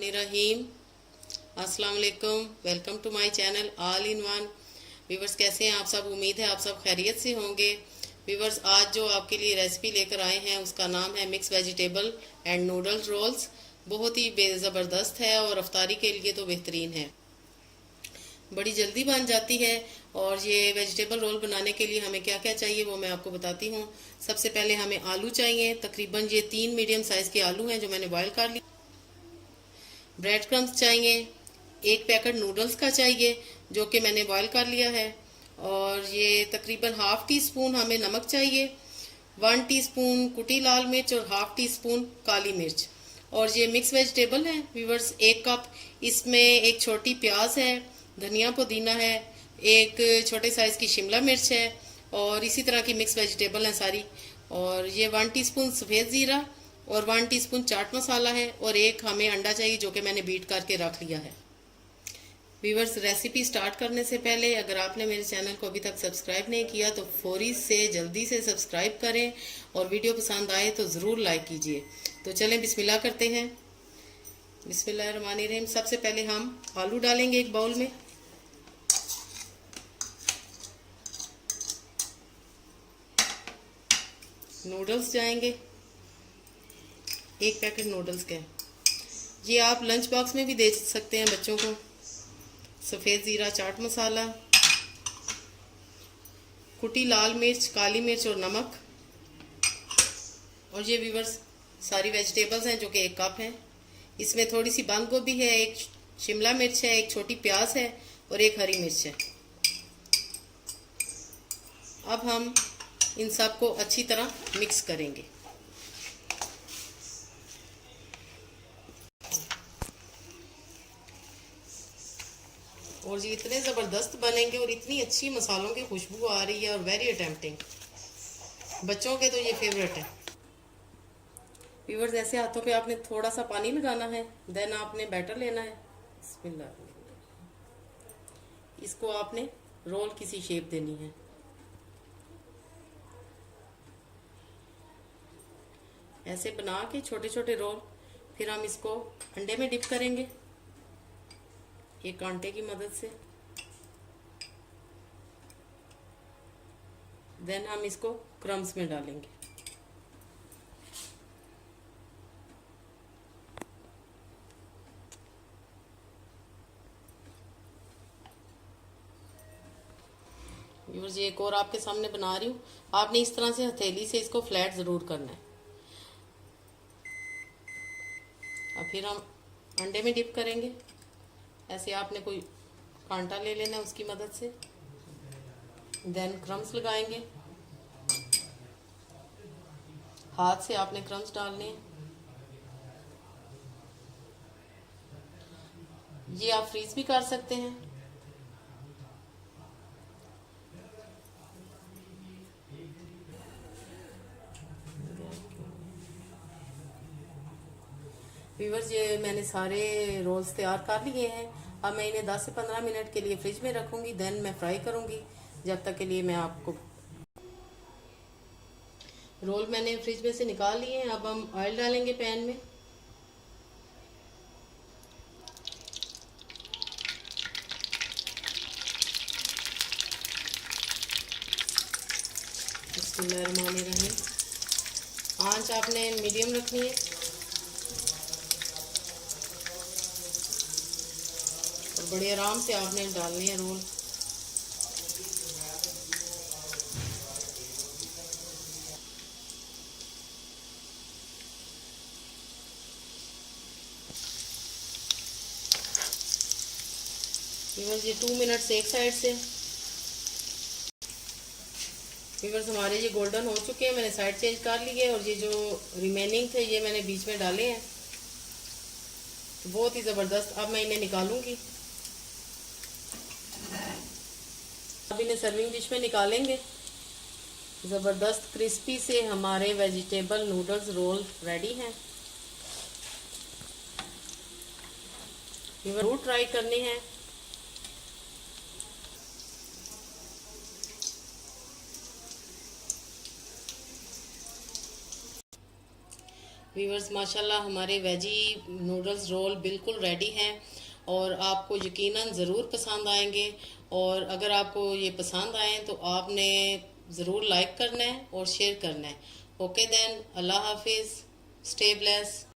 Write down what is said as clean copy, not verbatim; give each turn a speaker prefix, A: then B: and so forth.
A: रहीम। अस्सलाम वालेकुम। Welcome to my channel all in one. Viewers, कैसे हैं आप सब? उम्मीद है आप सब खैरियत से होंगे। व्यूवर्स, आज जो आपके लिए रेसिपी लेकर आए हैं उसका नाम है mix vegetable and noodles rolls. बहुत ही ज़बरदस्त है और अफ्तारी के लिए तो बेहतरीन है। बड़ी जल्दी बन जाती है। और ये वेजिटेबल रोल बनाने के लिए हमें क्या क्या चाहिए वो मैं आपको बताती हूँ। सबसे पहले हमें आलू चाहिए। तकरीबन ये 3 मीडियम साइज़ के आलू हैं जो मैंने बॉयल कर लिए। ब्रेड क्रम्स चाहिए। एक पैकेट नूडल्स का चाहिए जो कि मैंने बॉईल कर लिया है। और ये तकरीबन हाफ टी स्पून हमें नमक चाहिए। 1 टीस्पून कुटी लाल मिर्च और हाफ टी स्पून काली मिर्च। और ये मिक्स वेजिटेबल है व्यूवर्स, 1 कप। इसमें एक छोटी प्याज है, धनिया पुदीना है, एक छोटे साइज की शिमला मिर्च है और इसी तरह की मिक्स वेजिटेबल हैं सारी। और ये 1 टीस्पून सफ़ेद ज़ीरा और 1 टीस्पून चाट मसाला है और एक हमें अंडा चाहिए जो कि मैंने बीट करके रख लिया है। व्यूवर्स, रेसिपी स्टार्ट करने से पहले अगर आपने मेरे चैनल को अभी तक सब्सक्राइब नहीं किया तो फौरी से जल्दी से सब्सक्राइब करें और वीडियो पसंद आए तो ज़रूर लाइक कीजिए। तो चलें बिस्मिल्लाह करते हैं। बिस्मिल्लाहिर्रहमानिर्रहीम। सबसे पहले हम आलू डालेंगे एक बाउल में। नूडल्स जाएंगे, 1 पैकेट नूडल्स के। ये आप लंच बॉक्स में भी दे सकते हैं बच्चों को। सफ़ेद ज़ीरा, चाट मसाला, कुटी लाल मिर्च, काली मिर्च और नमक। और ये व्यूवर्स सारी वेजिटेबल्स हैं जो कि 1 कप हैं। इसमें थोड़ी सी बंद गोभी है, एक शिमला मिर्च है, एक छोटी प्याज है और एक हरी मिर्च है। अब हम इन सब को अच्छी तरह मिक्स करेंगे। और ये इतने ज़बरदस्त बनेंगे और इतनी अच्छी मसालों की खुशबू आ रही है और वेरी अटेम्प्टिंग। बच्चों के तो ये फेवरेट है। व्यूवर्स, ऐसे हाथों पे आपने थोड़ा सा पानी लगाना है, देन आपने बैटर लेना है। बिस्मिल्लाह। इसको आपने रोल किसी शेप देनी है। ऐसे बना के छोटे छोटे रोल फिर हम इसको अंडे में डिप करेंगे एक कांटे की मदद से। देन हम इसको क्रम्स में डालेंगे। व्यूअर्स, ये एक और आपके सामने बना रही हूँ। आपने इस तरह से हथेली से इसको फ्लैट ज़रूर करना है। अब फिर हम अंडे में डिप करेंगे। ऐसे आपने कोई कांटा ले लेना है उसकी मदद से। देन क्रम्स लगाएंगे, हाथ से आपने क्रम्स डालने हैं। ये आप फ्रीज भी कर सकते हैं। व्यूअर्स, ये मैंने सारे रोल्स तैयार कर लिए हैं। अब मैं इन्हें 10 से 15 मिनट के लिए फ्रिज में रखूंगी। देन मैं फ्राई करूंगी। जब तक के लिए मैं आपको रोल मैंने फ्रिज में से निकाल लिए हैं। अब हम ऑयल डालेंगे पैन में। बिस्मिल्लाहिर्रहमानिर्रहीम। आंच आपने मीडियम रखनी है और बड़े आराम से आपने डालने हैं रोल। व्यूअर्स, ये 2 मिनट्स एक साइड से। व्यूअर्स, हमारे ये गोल्डन हो चुके हैं। मैंने साइड चेंज कर ली है और ये जो रिमेनिंग थे ये मैंने बीच में डाले हैं। तो बहुत ही ज़बरदस्त। अब मैं इन्हें निकालूंगी। अब इन्हें सर्विंग डिश में निकालेंगे। ज़बरदस्त क्रिस्पी से हमारे वेजिटेबल नूडल्स रोल रेडी हैं। ये जरूर ट्राई करने हैं। व्यूअर्स माशाल्लाह हमारे वेजी नूडल्स रोल बिल्कुल रेडी हैं और आपको यकीनन ज़रूर पसंद आएंगे। और अगर आपको ये पसंद आए तो आपने ज़रूर लाइक करना है और शेयर करना है। ओके देन, अल्लाह हाफिज़, स्टे ब्लेस।